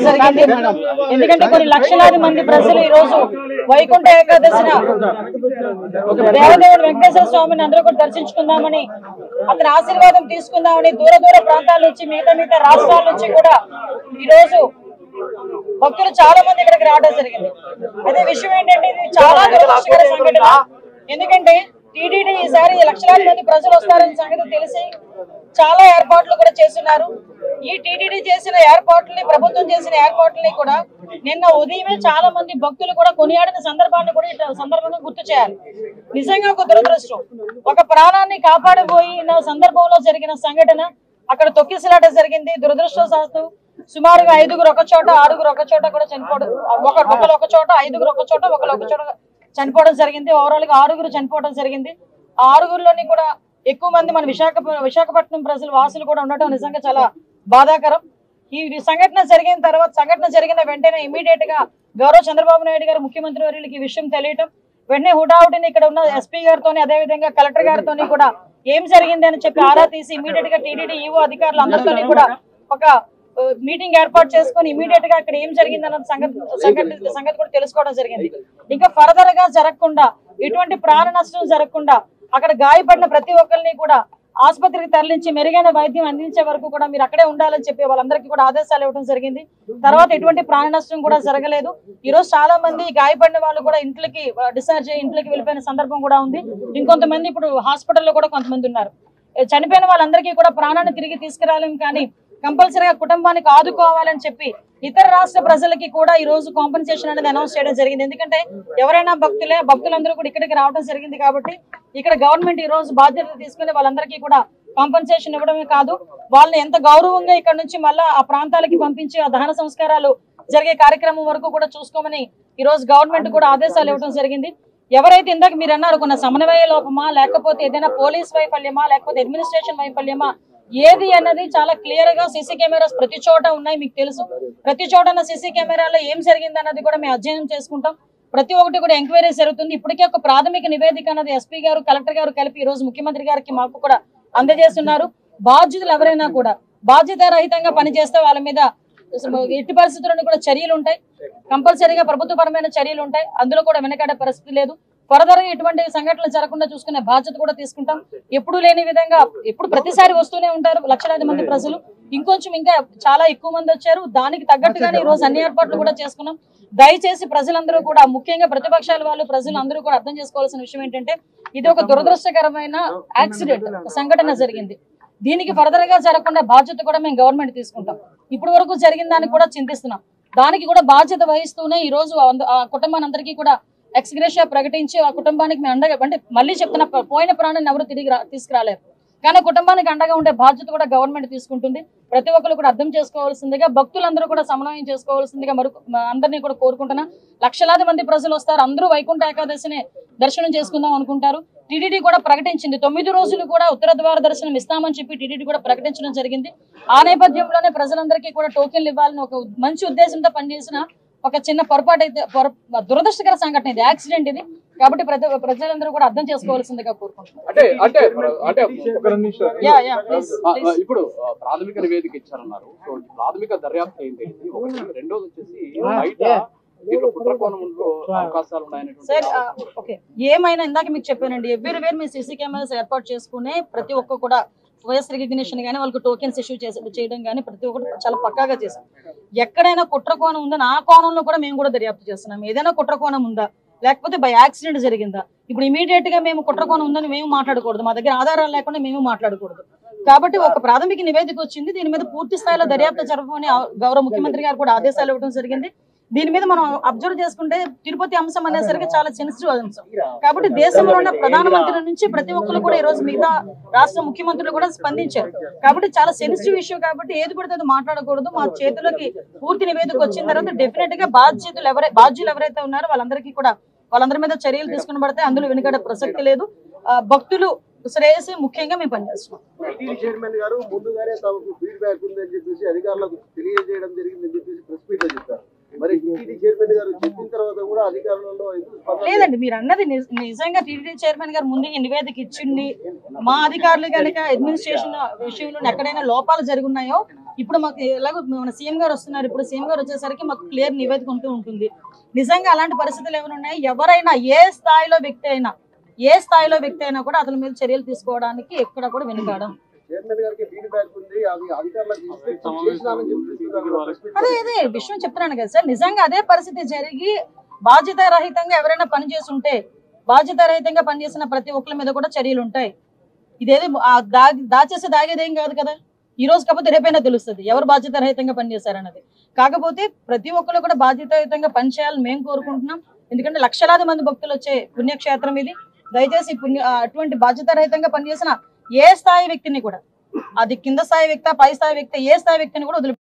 జరిగింది. ఎందుకంటే కొన్ని లక్షలాది మంది ప్రజలు ఈ రోజు వైకుంఠ ఏకాదశిన దేవదేవుడు వెంకటేశ్వర స్వామిని అందరూ కూడా దర్శించుకుందామని, అతని ఆశీర్వాదం తీసుకుందామని దూర దూర ప్రాంతాల నుంచి మిగతా రాష్ట్రాల నుంచి కూడా ఈ రోజు భక్తులు చాలా మంది ఇక్కడికి రావడం జరిగింది. అదే విషయం ఏంటంటే ఇది చాలా దురదృష్టకర సంఘటన. ఎందుకంటే టీటీడీ ఈసారి లక్షలాది మంది ప్రజలు వస్తారని సంగతి తెలిసి చాలా ఏర్పాట్లు కూడా చేస్తున్నారు. ఈ టీటీడీ చేసిన ఏర్పాట్లని, ప్రభుత్వం చేసిన ఏర్పాట్లని కూడా నిన్న ఉదయమే చాలా మంది భక్తులు కూడా కొనియాడిన సందర్భాన్ని కూడా ఈ సందర్భంగా గుర్తు చేయాలి. నిజంగా ఒక దురదృష్టం. ఒక ప్రాణాన్ని కాపాడబోయిన సందర్భంలో జరిగిన సంఘటన అక్కడ తొక్కిసలాట జరిగింది. దురదృష్టవశాత్తు సుమారుగా 5గురు ఒక చోట, 6గురు ఒక చోట కూడా చనిపోవడం, ఒకరు ఒక చోట, 5గురు ఒక చోట, ఒకరు ఒక చోట చనిపోవడం జరిగింది. ఓవరాల్ గా 6గురు చనిపోవడం జరిగింది. ఆ 6గురులోని కూడా ఎక్కువ మంది మన విశాఖపట్నం ప్రజలు వాసులు కూడా ఉండటం నిజంగా చాలా బాధాకరం. ఈ సంఘటన జరిగిన వెంటనే ఇమీడియట్ గా గౌరవ చంద్రబాబు నాయుడు గారు ముఖ్యమంత్రి వర్యులకి ఈ విషయం తెలియటం, వెంటనే హుటాహుటిని ఇక్కడ ఉన్న ఎస్పీ గారితో అదేవిధంగా కలెక్టర్ గారితో కూడా ఏం జరిగింది అని చెప్పి ఆరా తీసి ఇమీడియట్ గా టీటీడీ ఈవో అధికారులు అందరితో కూడా ఒక మీటింగ్ ఏర్పాటు చేసుకుని ఇమీడియట్ గా అక్కడ ఏం జరిగింది అన్న సంగతి కూడా తెలుసుకోవడం జరిగింది. ఇంకా ఫర్దర్ గా జరగకుండా, ఎటువంటి ప్రాణ నష్టం జరగకుండా అక్కడ గాయపడిన ప్రతి ఒక్కరిని కూడా ఆసుపత్రికి తరలించి మెరుగైన వైద్యం అందించే వరకు కూడా మీరు అక్కడే ఉండాలని చెప్పి వాళ్ళందరికీ కూడా ఆదేశాలు ఇవ్వడం జరిగింది. తర్వాత ఎటువంటి ప్రాణ నష్టం కూడా జరగలేదు. ఈ రోజు చాలా మంది గాయపడిన వాళ్ళు కూడా ఇంట్లోకి డిశ్చార్జ్ అయ్యి ఇంట్లోకి వెళ్ళిపోయిన సందర్భం కూడా ఉంది. ఇంకొంతమంది ఇప్పుడు హాస్పిటల్లో కూడా కొంతమంది ఉన్నారు. చనిపోయిన వాళ్ళందరికీ కూడా ప్రాణాన్ని తిరిగి తీసుకురాలేం, కానీ కంపల్సరీగా కుటుంబానికి ఆదుకోవాలని చెప్పి ఇతర రాష్ట్ర ప్రజలకి కూడా ఈ రోజు కాంపెన్సేషన్ అనేది అనౌన్స్ చేయడం జరిగింది. ఎందుకంటే ఎవరైనా భక్తులందరూ కూడా ఇక్కడికి రావడం జరిగింది కాబట్టి ఇక్కడ గవర్నమెంట్ ఈ రోజు బాధ్యత తీసుకుని వాళ్ళందరికీ కూడా కాంపెన్సేషన్ ఇవ్వడమే కాదు, వాళ్ళని ఎంత గౌరవంగా ఇక్కడ నుంచి మళ్ళా ఆ ప్రాంతాలకి పంపించి ఆ దహన సంస్కారాలు జరిగే కార్యక్రమం వరకు కూడా చూసుకోమని ఈ రోజు గవర్నమెంట్ కూడా ఆదేశాలు ఇవ్వడం జరిగింది. ఎవరైతే ఇందాక మీరు అన్నారు కొన్న సమన్వయ లోపమా, లేకపోతే ఏదైనా పోలీస్ వైఫల్యమా, లేకపోతే అడ్మినిస్ట్రేషన్ వైఫల్యమా, ఏది అన్నది చాలా క్లియర్ గా సీసీ కెమెరాస్ ప్రతి చోట ఉన్నాయి. మీకు తెలుసు, ప్రతి చోట సీసీ కెమెరాలో ఏం జరిగింది అన్నది కూడా మేము అధ్యయనం చేసుకుంటాం. ప్రతి ఒక్కటి కూడా ఎంక్వైరీ జరుగుతుంది. ఇప్పటికే ఒక ప్రాథమిక నివేదిక అన్నది ఎస్పీ గారు, కలెక్టర్ గారు కలిపి ఈ రోజు ముఖ్యమంత్రి గారికి మాకు కూడా అందజేస్తున్నారు. బాధ్యులు ఎవరైనా కూడా బాధ్యత రహితంగా పనిచేస్తే వాళ్ళ మీద ఎట్టి పరిస్థితుల్లో కూడా చర్యలు ఉంటాయి. కంపల్సరీగా ప్రభుత్వపరమైన చర్యలు ఉంటాయి. అందులో కూడా వెనకాడే పరిస్థితి లేదు. ఫర్దర్ ఇటువంటి సంఘటనలు జరగకుండా చూసుకునే బాధ్యత కూడా తీసుకుంటాం. ఎప్పుడు లేని విధంగా ఎప్పుడు ప్రతిసారి వస్తూనే ఉంటారు లక్షలాది మంది ప్రజలు. ఇంకొంచెం ఇంకా చాలా ఎక్కువ మంది వచ్చారు. దానికి తగ్గట్టుగానే ఈ రోజు అన్ని ఏర్పాట్లు కూడా చేసుకున్నాం. దయచేసి ప్రజలందరూ కూడా, ముఖ్యంగా ప్రతిపక్షాల వాళ్ళు, ప్రజలు అందరూ కూడా అర్థం చేసుకోవాల్సిన విషయం ఏంటంటే ఇది ఒక దురదృష్టకరమైన యాక్సిడెంట్ సంఘటన జరిగింది. దీనికి ఫర్దర్ గా జరగకుండా బాధ్యత కూడా మేము గవర్నమెంట్ తీసుకుంటాం. ఇప్పటి వరకు జరిగిన దానికి కూడా చింతిస్తున్నాం. దానికి కూడా బాధ్యత వహిస్తూనే ఈ రోజు ఆ కుటుంబానందరికీ కూడా ఎక్స్గ్రేషియా ప్రకటించి ఆ కుటుంబానికి మేము అండగా, అంటే మళ్ళీ చెప్తున్నా, పోయిన ప్రాణాన్ని ఎవరు తిరిగి తీసుకురాలేరు, కానీ కుటుంబానికి అండగా ఉండే బాధ్యత కూడా గవర్నమెంట్ తీసుకుంటుంది. ప్రతి ఒక్కరు కూడా అర్థం చేసుకోవాల్సిందిగా, భక్తులందరూ కూడా సమన్వయం చేసుకోవాల్సిందిగా అందరినీ కూడా కోరుకుంటున్నా. లక్షలాది మంది ప్రజలు వస్తారు, అందరూ వైకుంఠ ఏకాదశిని దర్శనం చేసుకుందాం అనుకుంటారు. టీటీడీ కూడా ప్రకటించింది 9 రోజులు కూడా ఉత్తర ద్వార దర్శనం ఇస్తామని చెప్పి టీటీడీ కూడా ప్రకటించడం జరిగింది. ఆ నేపథ్యంలోనే ప్రజలందరికీ కూడా టోకెన్లు ఇవ్వాలని ఒక మంచి ఉద్దేశంతో పనిచేసిన ఒక చిన్న పొరపాటు అయితే, దురదృష్టకర సంఘటన ఇది, యాక్సిడెంట్ ఇది. కాబట్టి ప్రజలందరూ కూడా అర్థం చేసుకోవాల్సిందిగా కోరుకుంటున్నారు. ఇప్పుడు ప్రాథమిక నివేదిక ఇచ్చారన్నారు. సో ప్రాథమిక దర్యాప్తు ఏంటి? రెండోది వచ్చేసి ఏమైనా ఇందాక మీకు చెప్పానండి, ఎవ్రీవేర్ మేము సీసీ కెమెరాస్ ఏర్పాటు చేసుకునే ప్రతి ఒక్క కూడా వాయిస్ రికగ్నిషన్ గానీ, వాళ్ళకి టోకెన్స్ ఇష్యూ చేయడం కానీ ప్రతి ఒక్కటి చాలా పక్కాగా చేశాం. ఎక్కడైనా కుట్ర కోణం ఉందని ఆ కోణంలో కూడా మేము కూడా దర్యాప్తు చేస్తున్నాం. ఏదైనా కుట్ర కోణం ఉందా, లేకపోతే బై యాక్సిడెంట్ జరిగిందా, ఇప్పుడు ఇమీడియట్ గా మేము కుట్ర కోణం ఉందని మేము మాట్లాడకూడదు, మా దగ్గర ఆధారాలు లేకుండా మేము మాట్లాడకూడదు. కాబట్టి ఒక ప్రాథమిక నివేదిక వచ్చింది, దీని మీద పూర్తి స్థాయిలో దర్యాప్తు జరపమని గౌరవ ముఖ్యమంత్రి గారు కూడా ఆదేశాలు ఇవ్వడం జరిగింది. దీని మీద మనం అబ్జర్వ్ చేసుకుంటే తిరుపతి అంశం అనేసరికి చాలా సెన్సిటివ్ అంశం కాబట్టి దేశంలో ఉన్న ప్రధానమంత్రి నుంచి ప్రతి ఒక్కరు కూడా ఈ రోజు మిగతా రాష్ట్ర ముఖ్యమంత్రులు కూడా స్పందించారు. కాబట్టి చాలా సెన్సిటివ్ ఇష్యూ కాబట్టి ఏది పడితే అది మాట్లాడకూడదు. మా చేతులకి పూర్తి నివేదిక వచ్చిన తర్వాత డెఫినెట్ గా బాధ్యులు ఎవరైతే ఉన్నారో వాళ్ళందరి మీద చర్యలు తీసుకుని పడితే అందులో వెనుకడే ప్రసక్తి లేదు. భక్తులు శ్రేయస్సు ముఖ్యంగా మేము పనిచేస్తున్నాం. చైర్మన్ గారు ముందుగానే తమకు ఫీడ్బ్యాక్ ఉందని చెప్పేసి అధికారులకు తెలియజేయడం జరిగిందని చెప్పేసి ప్రెస్ మీట్ లో చెప్పారు. మరి టీటీడీ చైర్మన్ గారు చెప్పిన తర్వాత కూడా అధికారులలో లేదండి, మీరు అన్నది నిజంగా టీటీడీ చైర్మన్ గారు ముందు నివేదిక ఇచ్చింది. మా అధికారులు కనుక అడ్మినిస్ట్రేషన్ విషయంలో ఎక్కడైనా లోపాలు జరుగున్నాయో ఇప్పుడు మాకు ఎలాగో మన సీఎం గారు వస్తున్నారు, ఇప్పుడు సీఎం గారు వచ్చేసరికి మాకు క్లియర్ నివేదిక ఉంటూ ఉంటుంది. నిజంగా అలాంటి పరిస్థితులు ఏమైనా ఉన్నాయి, ఎవరైనా ఏ స్థాయిలో వ్యక్తి అయినా కూడా అతని మీద చర్యలు తీసుకోవడానికి ఎక్కడ కూడా వెనుకాడం. చైర్మన్ గారికి ఫీడ్బ్యాక్ ఉంది, అది అధికారులకు చేసినామని చెప్తున్నారు. అదే విషయం చెప్తున్నాను కదా సార్. నిజంగా అదే పరిస్థితి జరిగి బాధ్యతారహితంగా ఎవరైనా పనిచేసి ఉంటే, బాధ్యతారహితంగా పనిచేసిన ప్రతి ఒక్కరి మీద కూడా చర్యలు ఉంటాయి. ఇదేది దాచేసి దాగేదేం కాదు కదా. ఈ రోజు కాకపోతే రేపైనా తెలుస్తుంది ఎవరు బాధ్యతారహితంగా పనిచేశారన్నది. కాకపోతే ప్రతి ఒక్కరు కూడా బాధ్యతాయుతంగా పనిచేయాలని మేము కోరుకుంటున్నాం. ఎందుకంటే లక్షలాది మంది భక్తులు వచ్చే పుణ్యక్షేత్రం ఇది. దయచేసి అటువంటి బాధ్యతారహితంగా పనిచేసిన ఏ స్థాయి వ్యక్తిని కూడా, అది కింద స్థాయి వ్యక్తి, పై స్థాయి వ్యక్తి, ఏ స్థాయి వ్యక్తిని కూడా వదిలి